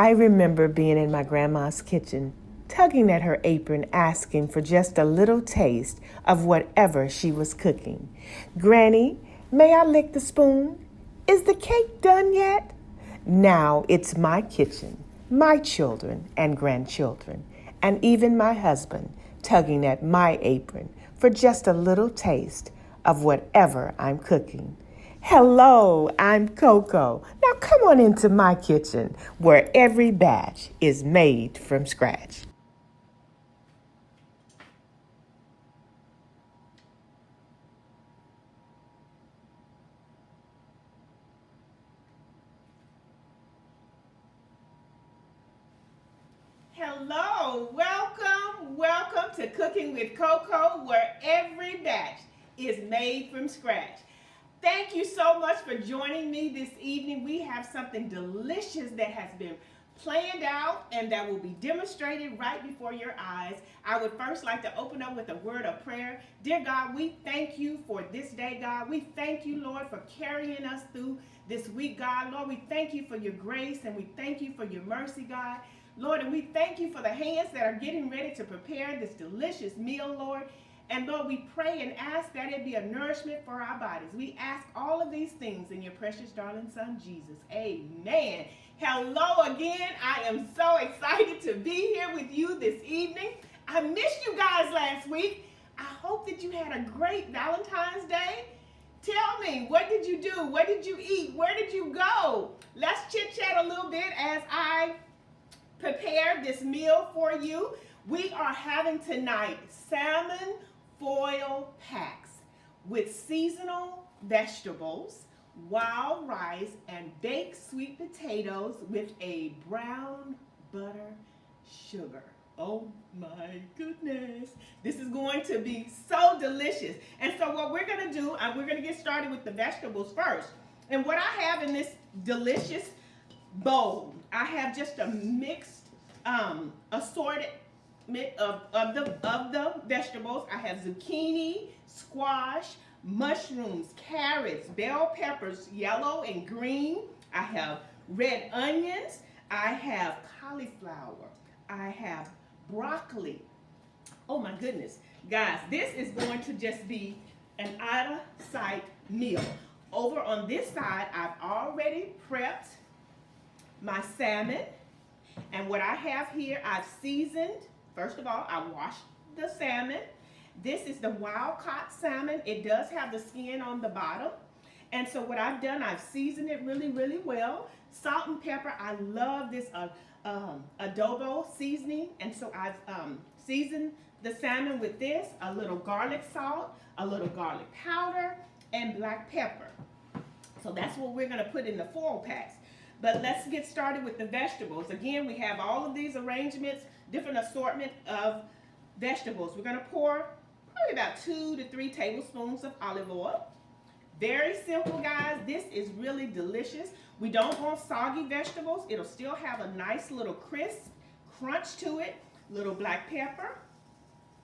I remember being in my grandma's kitchen, tugging at her apron, asking for just a little taste of whatever she was cooking. Granny, may I lick the spoon? Is the cake done yet? Now it's my kitchen, my children and grandchildren, and even my husband tugging at my apron for just a little taste of whatever I'm cooking. Hello, I'm Coco. Now come on into my kitchen where every batch is made from scratch. Hello, welcome to Cooking with Coco, where every batch is made from scratch. Thank you so much for joining me this evening. We have something delicious that has been planned out and that will be demonstrated right before your eyes. I would first like to open up with a word of prayer. Dear God, we thank you for this day, God. We thank you, Lord, for carrying us through this week, God. Lord, we thank you for your grace and we thank you for your mercy, God. Lord, and we thank you for the hands that are getting ready to prepare this delicious meal, Lord. And Lord, we pray and ask that it be a nourishment for our bodies. We ask all of these things in your precious darling son, Jesus. Amen. Hello again. I am so excited to be here with you this evening. I missed you guys last week. I hope that you had a great Valentine's Day. Tell me, what did you do? What did you eat? Where did you go? Let's chit chat a little bit as I prepare this meal for you. We are having tonight salmon foil packs with seasonal vegetables, wild rice, and baked sweet potatoes with a brown butter sugar. Oh my goodness. This is going to be so delicious. And so what we're going to do, we're going to get started with the vegetables first. And what I have in this delicious bowl, I have just a mixed assorted of the vegetables. I have zucchini, squash, mushrooms, carrots, bell peppers, yellow and green. I have red onions. I have cauliflower. I have broccoli. Oh my goodness. Guys, this is going to just be an out of sight meal. Over on this side, I've already prepped my salmon. And what I have here, I've seasoned. First of all, I washed the salmon. This is the wild caught salmon. It does have the skin on the bottom. And so what I've done, I've seasoned it really, really well. Salt and pepper. I love this adobo seasoning. And so I've seasoned the salmon with this, a little garlic salt, a little garlic powder, and black pepper. So that's what we're going to put in the foil packs. But let's get started with the vegetables. Again, we have all of these arrangements, different assortment of vegetables. We're going to pour probably about 2 to 3 tablespoons of olive oil. Very simple, guys. This is really delicious. We don't want soggy vegetables. It'll still have a nice little crisp crunch to it. Little black pepper,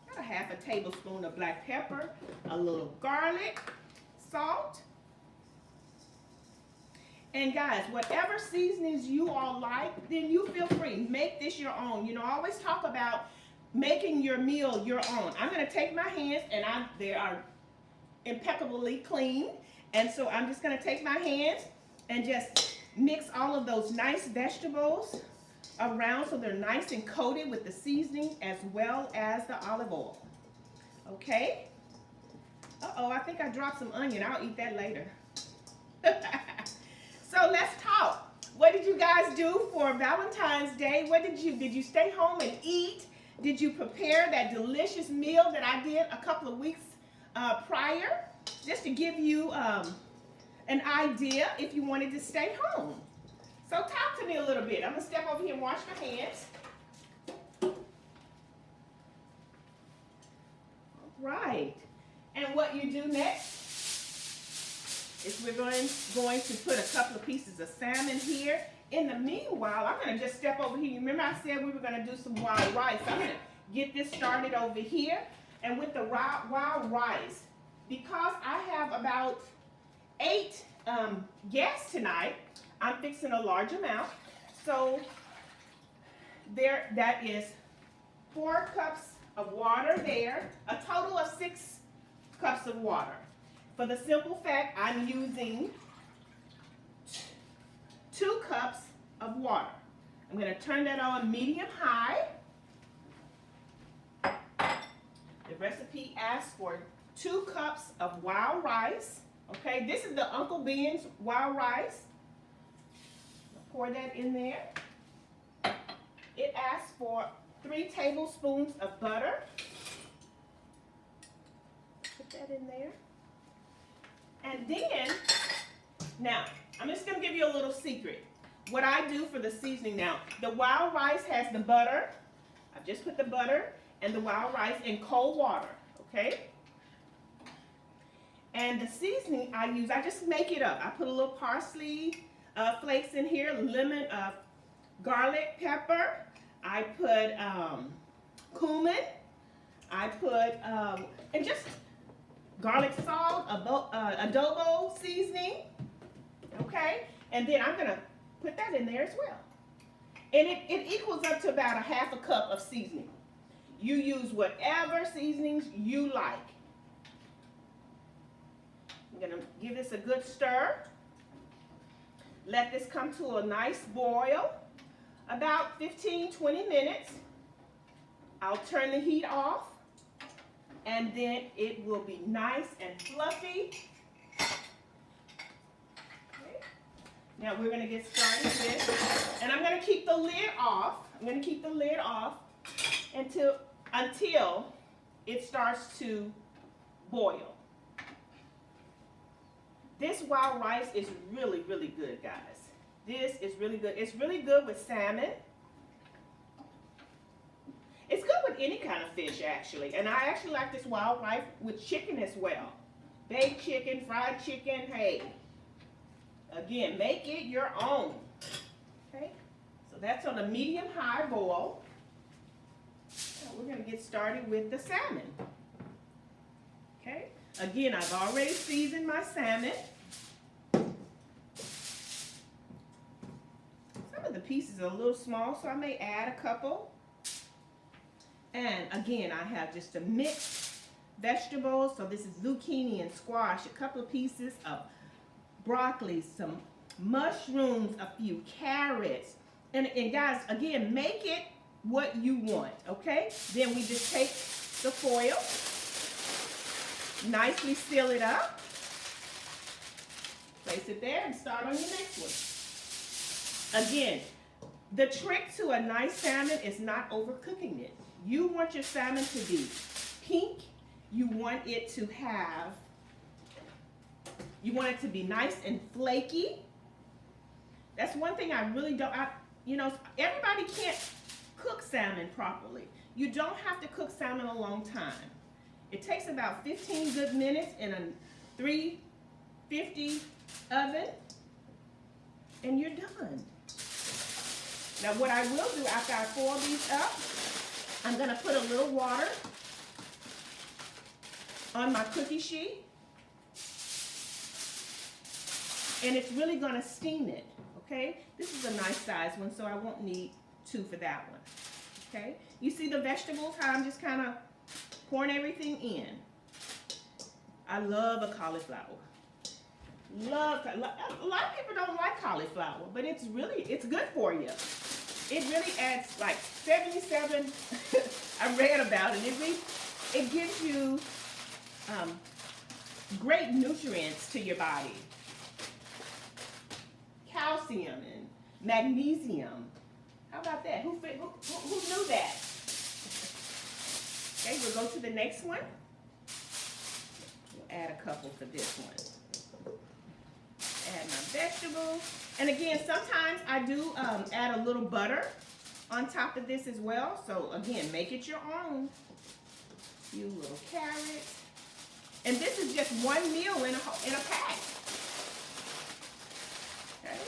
about a half a tablespoon of black pepper, a little garlic, salt. And guys, whatever seasonings you all like, then you feel free. Make this your own. You know, I always talk about making your meal your own. I'm going to take my hands, and they are impeccably clean. And so I'm just going to take my hands and just mix all of those nice vegetables around so they're nice and coated with the seasoning as well as the olive oil. Okay? Uh-oh, I think I dropped some onion. I'll eat that later. So let's talk. What did you guys do for Valentine's Day? What did you stay home and eat? Did you prepare that delicious meal that I did a couple of weeks prior? Just to give you an idea if you wanted to stay home. So talk to me a little bit. I'm going to step over here and wash my hands. All right. And what you do next is we're going to put a couple of pieces of salmon here. In the meanwhile, I'm going to just step over here. Remember I said we were going to do some wild rice. I'm going to get this started over here. And with the wild rice, because I have about 8 guests tonight, I'm fixing a large amount. So that is 4 cups of water there, a total of 6 cups of water. For the simple fact, I'm using 2 cups of water. I'm going to turn that on medium high. The recipe asks for 2 cups of wild rice. Okay, this is the Uncle Ben's wild rice. Pour that in there. It asks for 3 tablespoons of butter. Put that in there. And then, now, I'm just going to give you a little secret. What I do for the seasoning now, the wild rice has the butter. I've just put the butter and the wild rice in cold water, okay? And the seasoning I use, I just make it up. I put a little parsley flakes in here, lemon, garlic pepper. I put cumin. I put, and just garlic salt, adobo seasoning, okay? And then I'm going to put that in there as well. And it equals up to about a half a cup of seasoning. You use whatever seasonings you like. I'm going to give this a good stir. Let this come to a nice boil. About 15-20 minutes. I'll turn the heat off. And then it will be nice and fluffy. Okay. Now we're going to get started with this. And I'm going to keep the lid off. I'm going to keep the lid off until it starts to boil. This wild rice is really, really good, guys. This is really good. It's really good with salmon. It's good with any kind of fish, actually. And I actually like this wild rice with chicken as well. Baked chicken, fried chicken, hey. Again, make it your own. Okay? So that's on a medium-high boil. Now we're going to get started with the salmon. Okay? Again, I've already seasoned my salmon. Some of the pieces are a little small, so I may add a couple. And again, I have just a mixed vegetables. So this is zucchini and squash, a couple of pieces of broccoli, some mushrooms, a few carrots. And guys, again, make it what you want, okay? Then we just take the foil, nicely seal it up, place it there, and start on your next one. Again, the trick to a nice salmon is not overcooking it. You want your salmon to be pink. You want it to be nice and flaky. That's one thing I really don't, everybody can't cook salmon properly. You don't have to cook salmon a long time. It takes about 15 good minutes in a 350 oven, and you're done. Now what I will do after I foil these up, I'm going to put a little water on my cookie sheet, and it's really going to steam it, okay? This is a nice size one, so I won't need 2 for that one, okay? You see the vegetables, how I'm just kind of pouring everything in. I love a cauliflower. A lot of people don't like cauliflower, but it's good for you. It really adds like 77, I read about it. It gives you great nutrients to your body. Calcium and magnesium. How about that? Who knew that? Okay, we'll go to the next one. We'll add a couple for this one. Add my vegetables. And again, sometimes I do add a little butter on top of this as well. So again, make it your own. A few little carrots. And this is just one meal in a pack. Okay.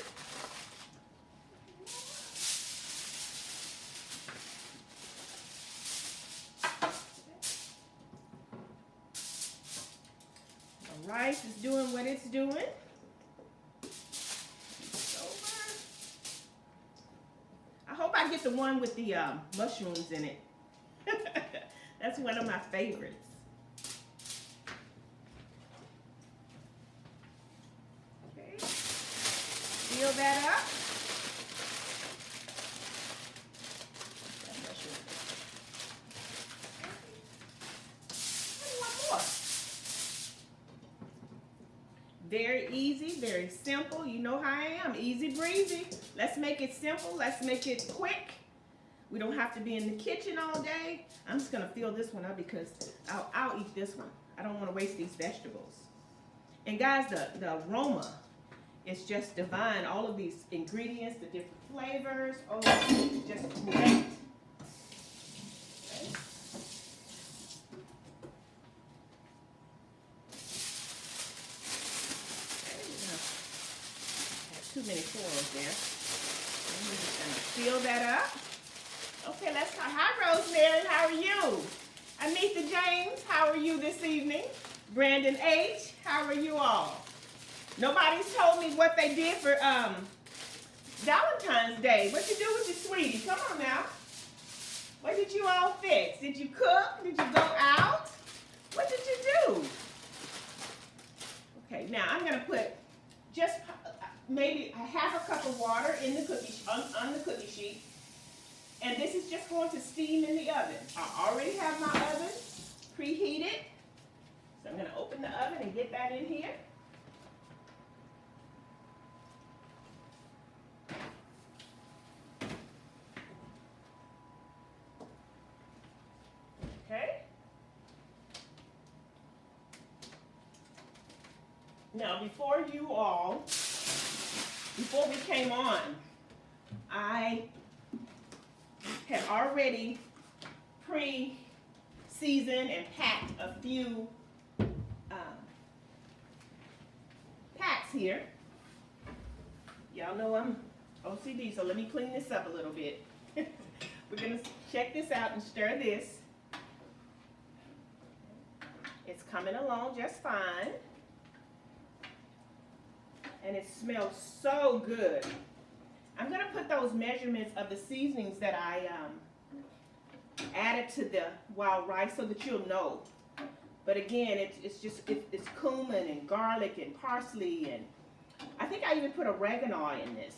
The rice is doing what it's doing. I hope I get the one with the mushrooms in it. That's one of my favorites. Okay. Seal that up. And one more. Very easy, very simple. You know how I am, easy breezy. Let's make it simple, let's make it quick. We don't have to be in the kitchen all day. I'm just gonna fill this one up because I'll eat this one. I don't wanna waste these vegetables. And guys, the aroma is just divine. All of these ingredients, the different flavors, oh, it's just great. Okay. Too many foils there. I'm just gonna seal that up. Okay, let's talk. Hi, Rosemary. How are you? Anita James, how are you this evening? Brandon H, how are you all? Nobody's told me what they did for Valentine's Day. What you do with your sweetie? Come on now. What did you all fix? Did you cook? Did you go out? What did you do? Okay, now I'm gonna put just maybe a half a cup of water in the cookie on the cookie sheet, and this is just going to steam in the oven. I already have my oven preheated, so I'm going to open the oven and get that in here. Okay. Now, before we came on, I had already pre-seasoned and packed a few packs here. Y'all know I'm OCD, so let me clean this up a little bit. We're going to check this out and stir this. It's coming along just fine. And it smells so good. I'm going to put those measurements of the seasonings that I added to the wild rice so that you'll know. But again, it's cumin and garlic and parsley, and I think I even put oregano in this.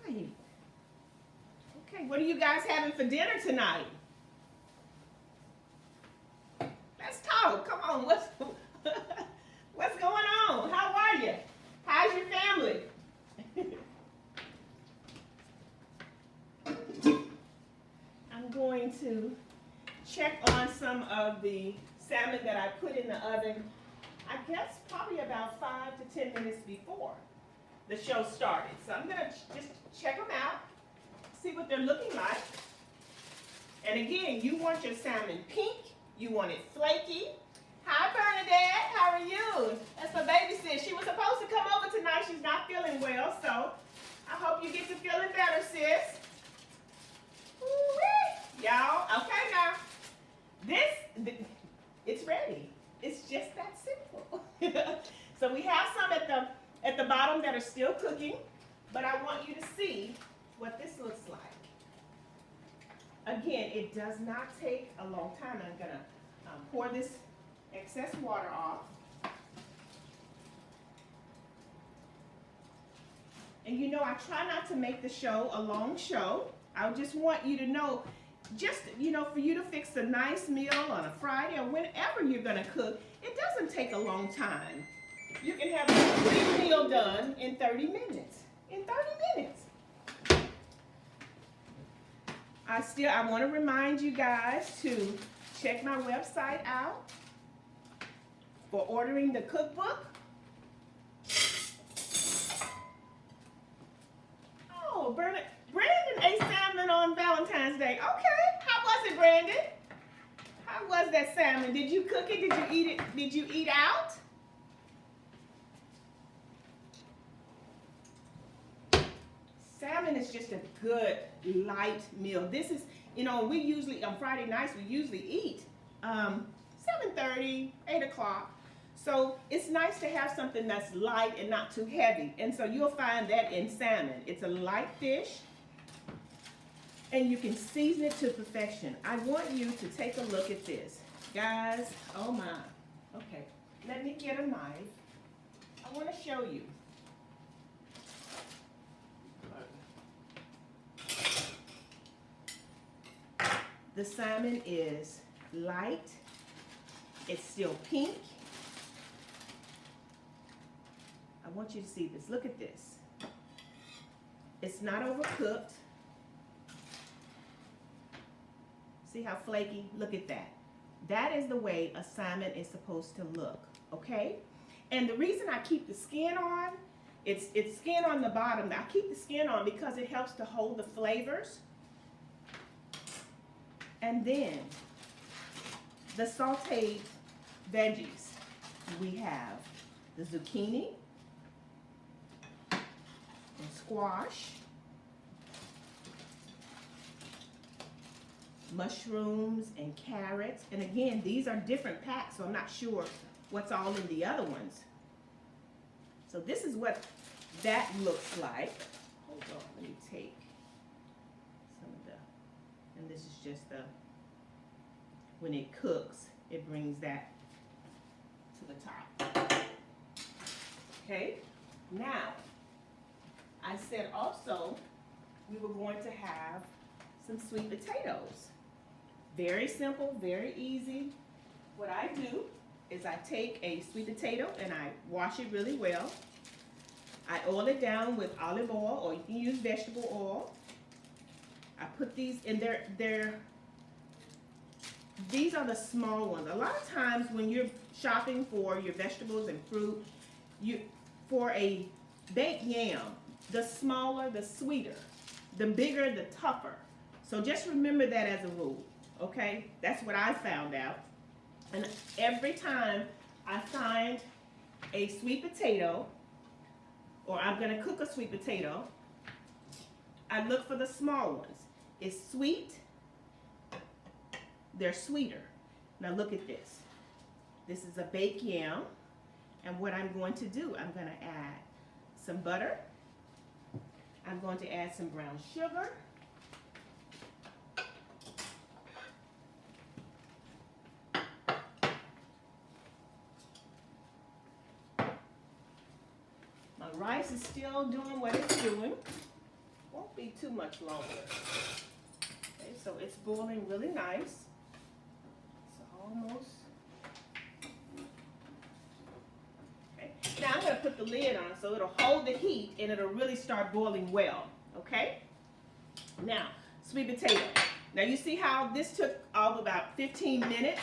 Right. Okay, what are you guys having for dinner tonight? Let's talk. Come on, what's going on? How are you? How's your family? I'm going to check on some of the salmon that I put in the oven, I guess probably about 5 to 10 minutes before the show started. So I'm going to just check them out, see what they're looking like. And again, you want your salmon pink, you want it flaky. Hi Bernadette, how are you? That's my baby sis. She was supposed to come over tonight. She's not feeling well, so I hope you get to feeling better, sis. Woo-wee. Y'all, okay now. It's ready. It's just that simple. So we have some at the bottom that are still cooking, but I want you to see what this looks like. Again, it does not take a long time. I'm gonna pour this excess water off. And you know, I try not to make the show a long show. I just want you to know, just, you know, for you to fix a nice meal on a Friday or whenever you're gonna cook, it doesn't take a long time. You can have a quick meal done in 30 minutes. In 30 minutes. I want to remind you guys to check my website out for ordering the cookbook. Oh, Brandon ate salmon on Valentine's Day. Okay, how was it, Brandon? How was that salmon? Did you cook it? Did you eat it? Did you eat out? Salmon is just a good light meal. This is, you know, we usually, on Friday nights, we usually eat 7:30, 8 o'clock. So it's nice to have something that's light and not too heavy. And so you'll find that in salmon. It's a light fish and you can season it to perfection. I want you to take a look at this. Guys, oh my. Okay, let me get a knife. I want to show you. The salmon is light. It's still pink. I want you to see this. Look at this. It's not overcooked. See how flaky? Look at that. That is the way a salmon is supposed to look, okay? And the reason I keep the skin on, it's skin on the bottom. I keep the skin on because it helps to hold the flavors. And then the sauteed veggies. We have the zucchini and squash, mushrooms and carrots. And again, these are different packs, so I'm not sure what's all in the other ones. So this is what that looks like. Hold on, let me take some of the, and this is just the, when it cooks, it brings that to the top. Okay, now, I said also we were going to have some sweet potatoes. Very simple, very easy. What I do is I take a sweet potato and I wash it really well. I oil it down with olive oil, or you can use vegetable oil. I put these in these are the small ones. A lot of times when you're shopping for your vegetables and fruit, for a baked yam, the smaller, the sweeter. The bigger, the tougher. So just remember that as a rule, okay? That's what I found out. And every time I find a sweet potato, or I'm gonna cook a sweet potato, I look for the small ones. It's sweet, they're sweeter. Now look at this. This is a baked yam, and what I'm going to do, I'm gonna add some butter, I'm going to add some brown sugar, my rice is still doing what it's doing. Won't be too much longer. Okay, so it's boiling really nice. It's almost. Okay. Now I'm going to put the lid on so it'll hold the heat and it'll really start boiling well. Okay? Now, sweet potato. Now you see how this took all about 15 minutes?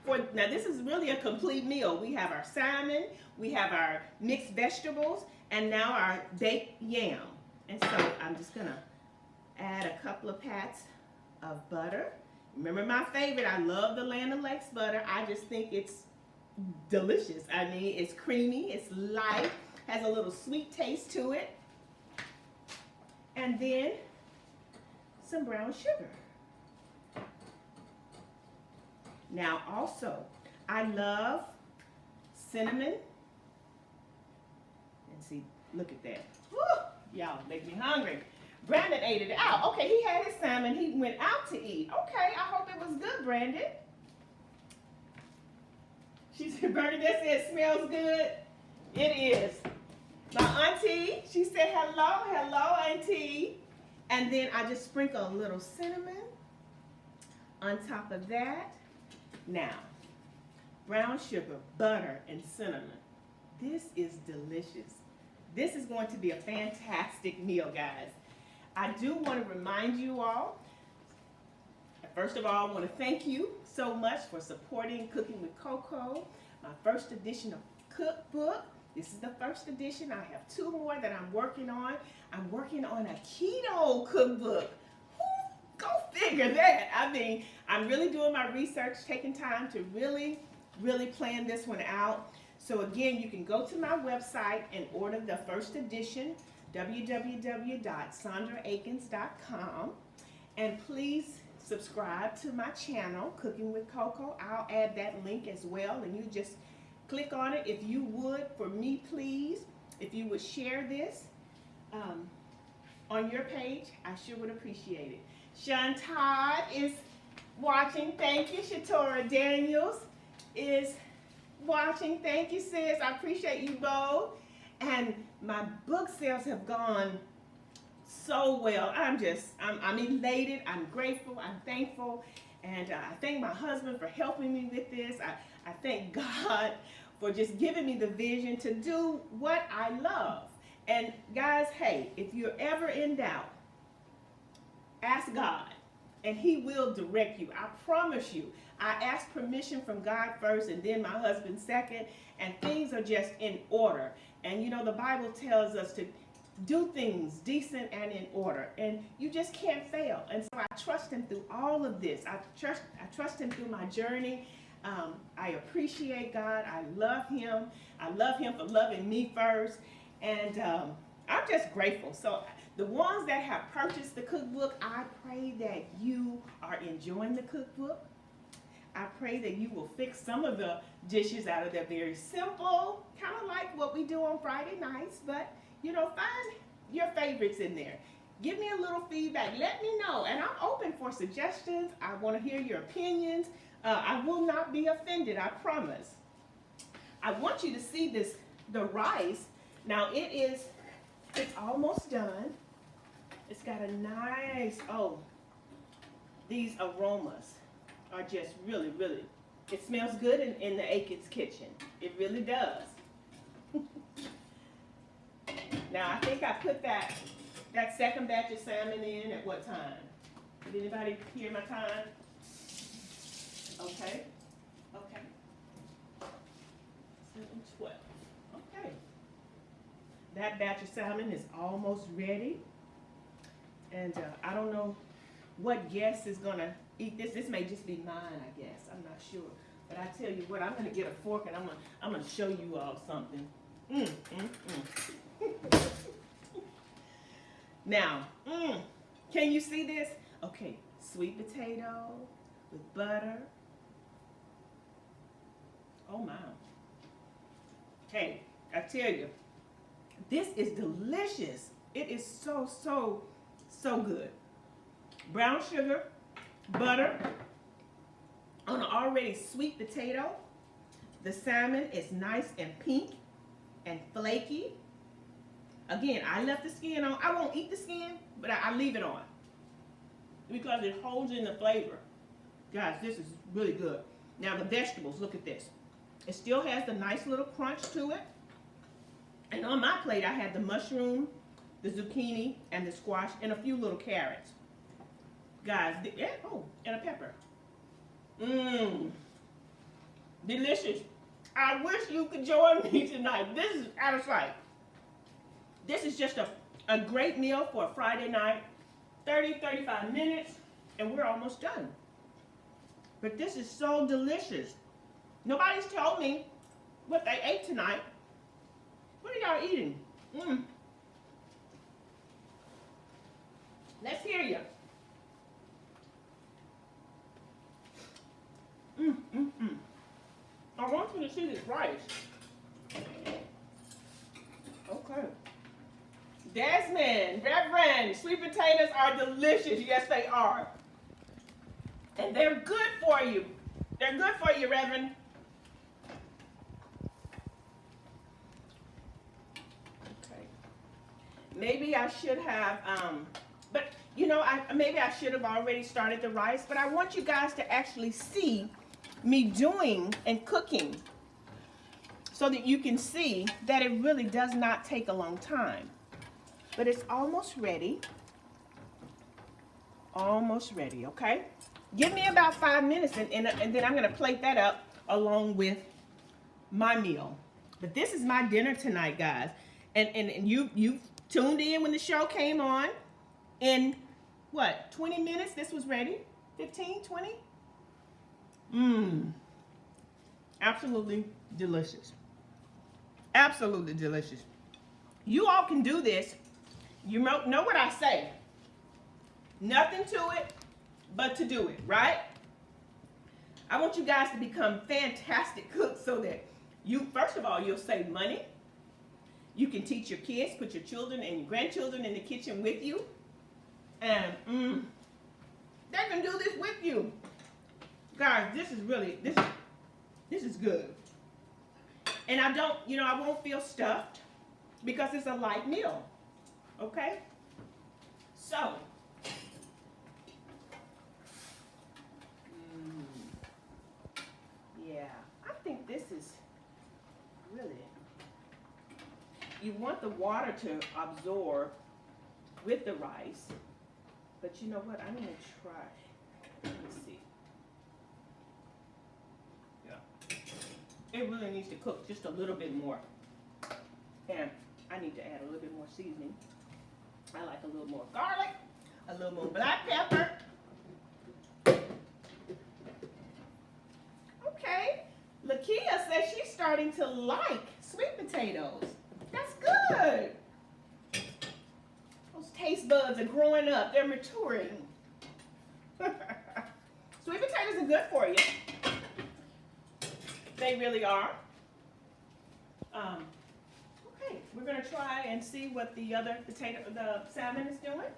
Now this is really a complete meal. We have our salmon, we have our mixed vegetables, and now our baked yam. And so I'm just gonna add a couple of pats of butter. Remember my favorite, I love the Land O'Lakes butter. I just think it's delicious. I mean, it's creamy, it's light, has a little sweet taste to it. And then some brown sugar. Now also, I love cinnamon. And see, look at that. Y'all make me hungry. Brandon ate it out. Okay, he had his salmon. He went out to eat. Okay, I hope it was good, Brandon. She said, Bernadette said it smells good. It is. My auntie, she said, hello, hello, auntie. And then I just sprinkle a little cinnamon on top of that. Now, brown sugar, butter, and cinnamon. This is delicious. This is going to be a fantastic meal, guys. I do want to remind you all, first of all, I want to thank you so much for supporting Cooking with Coco, my first edition of cookbook. This is the first edition. I have 2 more that I'm working on. I'm working on a keto cookbook. Go figure that. I mean, I'm really doing my research, taking time to really plan this one out. So again, you can go to my website and order the first edition, www.sandraakins.com. And please subscribe to my channel, Cooking with Coco. I'll add that link as well, and you just click on it. If you would, for me, please, if you would share this on your page, I sure would appreciate it. Sean Todd is watching. Thank you. Shatora Daniels is watching. Thank you, sis. I appreciate you both. And my book sales have gone so well. I'm elated. I'm grateful. I'm thankful. And I thank my husband for helping me with this. I thank God for just giving me the vision to do what I love. And guys, hey, if you're ever in doubt, ask God and he will direct you. I promise you. I asked permission from God first and then my husband second, and things are just in order. And you know, the Bible tells us to do things decent and in order, and you just can't fail. And so I trust him through all of this. I trust him through my journey. I appreciate God. I love him. I love him for loving me first. And I'm just grateful. So the ones that have purchased the cookbook, I pray that you are enjoying the cookbook. I pray that you will fix some of the dishes out of there very simple, kind of like what we do on Friday nights. But, you know, find your favorites in there. Give me a little feedback. Let me know. And I'm open for suggestions. I want to hear your opinions. I will not be offended, I promise. I want you to see the rice. Now, it's almost done. It's got a nice, these aromas are just really, really, it smells good in the Aiken's kitchen. It really does. Now, I think I put that second batch of salmon in at what time? Did anybody hear my time? Okay. 7:12. Okay. That batch of salmon is almost ready. And I don't know what guest is going to eat this. This may just be mine, I guess. I'm not sure. But I tell you what, I'm going to get a fork and I'm going to show you all something. Now, can you see this? Okay, sweet potato with butter. Oh my. Hey, I tell you, this is delicious. It is so, so, so good. Brown sugar, butter on an already sweet potato. The salmon is nice and pink and flaky. Again, I left the skin on. I won't eat the skin, but I leave it on because it holds in the flavor. Guys, this is really good. Now the vegetables, look at this. It still has the nice little crunch to it. And on my plate, I had the mushroom, the zucchini, and the squash, and a few little carrots. Guys, and a pepper. Delicious. I wish you could join me tonight. This is out of sight. This is just a great meal for a Friday night. 30-35 minutes, and we're almost done. But this is so delicious. Nobody's told me what they ate tonight. What are y'all eating? Let's hear you. I want you to see this rice. Okay. Desmond, Reverend, sweet potatoes are delicious. Yes, they are. And they're good for you. They're good for you, Reverend. Okay. Maybe I should have, but you know, maybe I should have already started the rice, but I want you guys to actually see me doing and cooking so that you can see that it really does not take a long time. But it's almost ready. Almost ready, okay? Give me about 5 minutes and then I'm gonna plate that up along with my meal. But this is my dinner tonight, guys. And you tuned in when the show came on. In what, 20 minutes this was ready? 15, 20? Absolutely delicious. Absolutely delicious. You all can do this. You know what I say. Nothing to it. but to do it, right? I want you guys to become fantastic cooks so that you, first of all, you'll save money. You can teach your kids, put your children and your grandchildren in the kitchen with you. And they can do this with you. Guys, this is really, this is good. And I don't, I won't feel stuffed because it's a light meal. Okay? So, yeah, I think this is really, you want the water to absorb with the rice, but you know what, I'm going to try, let me see. Yeah, it really needs to cook just a little bit more, and I need to add a little bit more seasoning. I like a little more garlic, a little more black pepper. Okay, Lakia says she's starting to like sweet potatoes. That's good. Those taste buds are growing up. They're maturing. Sweet potatoes are good for you. They really are. Okay, we're going to try and see what the other the salmon is doing.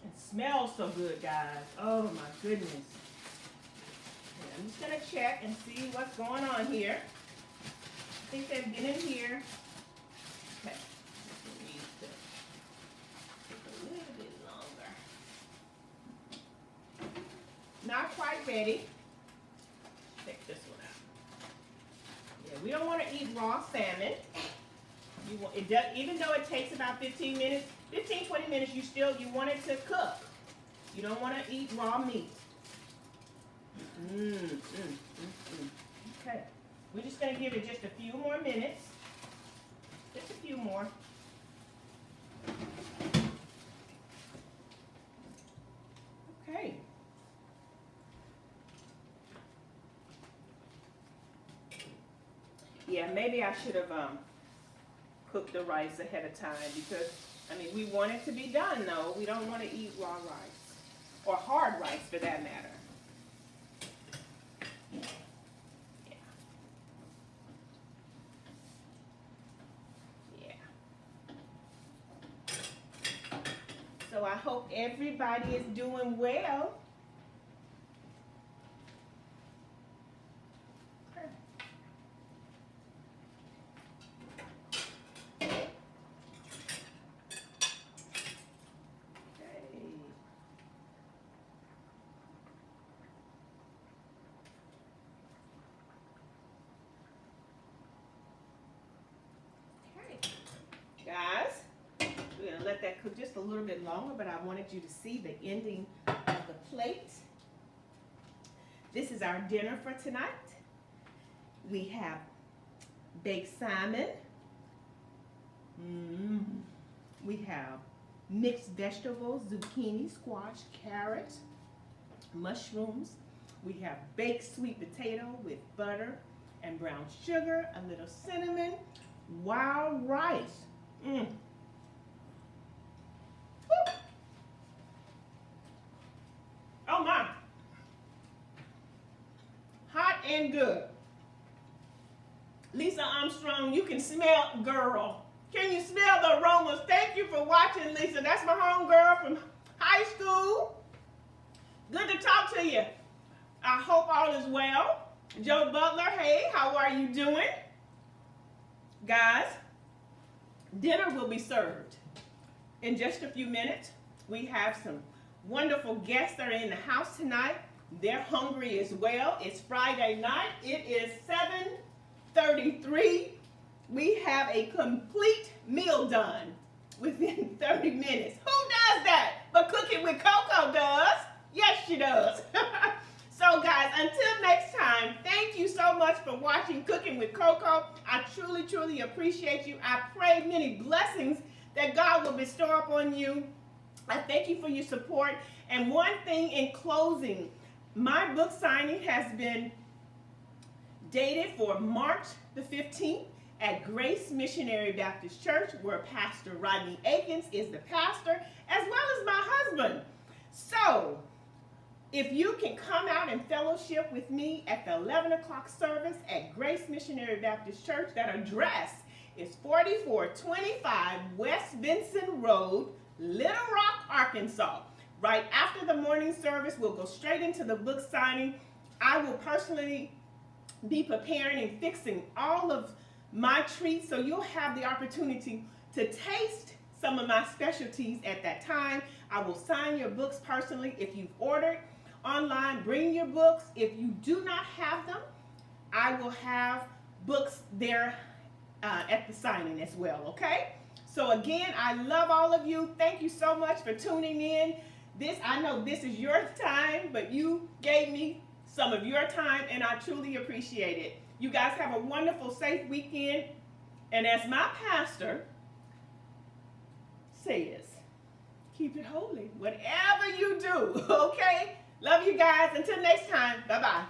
It smells so good, guys. Oh my goodness. Okay, I'm just going to check and see what's going on here. I think they've been in here. Okay, this needs to take a little bit longer. Not quite ready. Take this one out. Yeah, we don't want to eat raw salmon. You want, it does, even though it takes about 15 minutes, 20 minutes, you want it to cook. You don't want to eat raw meat. Okay, we're just going to give it just a few more minutes. Just a few more. Okay. Yeah, maybe I should have cooked the rice ahead of time because, I mean, we want it to be done though. We don't want to eat raw rice or hard rice for that matter. Yeah. So I hope everybody is doing well. Guys, we're going to let that cook just a little bit longer, but I wanted you to see the ending of the plate. This is our dinner for tonight. We have baked salmon. We have mixed vegetables, zucchini, squash, carrot, mushrooms. We have baked sweet potato with butter and brown sugar, a little cinnamon, wild rice. Oh my. Hot and good. Lisa Armstrong, you can smell, girl. Can you smell the aromas? Thank you for watching, Lisa. That's my homegirl from high school. Good to talk to you. I hope all is well. Joe Butler, hey, how are you doing? Guys, dinner will be served in just a few minutes. We have some wonderful guests that are in the house tonight. They're hungry as well. It's Friday night. It is 7:33. We have a complete meal done within 30 minutes. Who does that? But Cooking with Coco does. Yes, she does. So guys, until next time, thank you so much for watching Cooking with Coco. I truly, truly appreciate you. I pray many blessings that God will bestow upon you. I thank you for your support. And one thing in closing, my book signing has been dated for March the 15th. at Grace Missionary Baptist Church, where Pastor Rodney Akins is the pastor, as well as my husband. So, if you can come out and fellowship with me at the 11 o'clock service at Grace Missionary Baptist Church, that address is 4425 West Vinson Road, Little Rock, Arkansas. Right after the morning service, we'll go straight into the book signing. I will personally be preparing and fixing all of my treats, so you'll have the opportunity to taste some of my specialties at that time. I will sign your books personally. If you've ordered online, bring your books. If you do not have them, I will have books there at the signing as well, okay? So again, I love all of you. Thank you so much for tuning in. I know this is your time, but you gave me some of your time, and I truly appreciate it. You guys have a wonderful, safe weekend. And as my pastor says, keep it holy, whatever you do, okay? Love you guys. Until next time, bye-bye.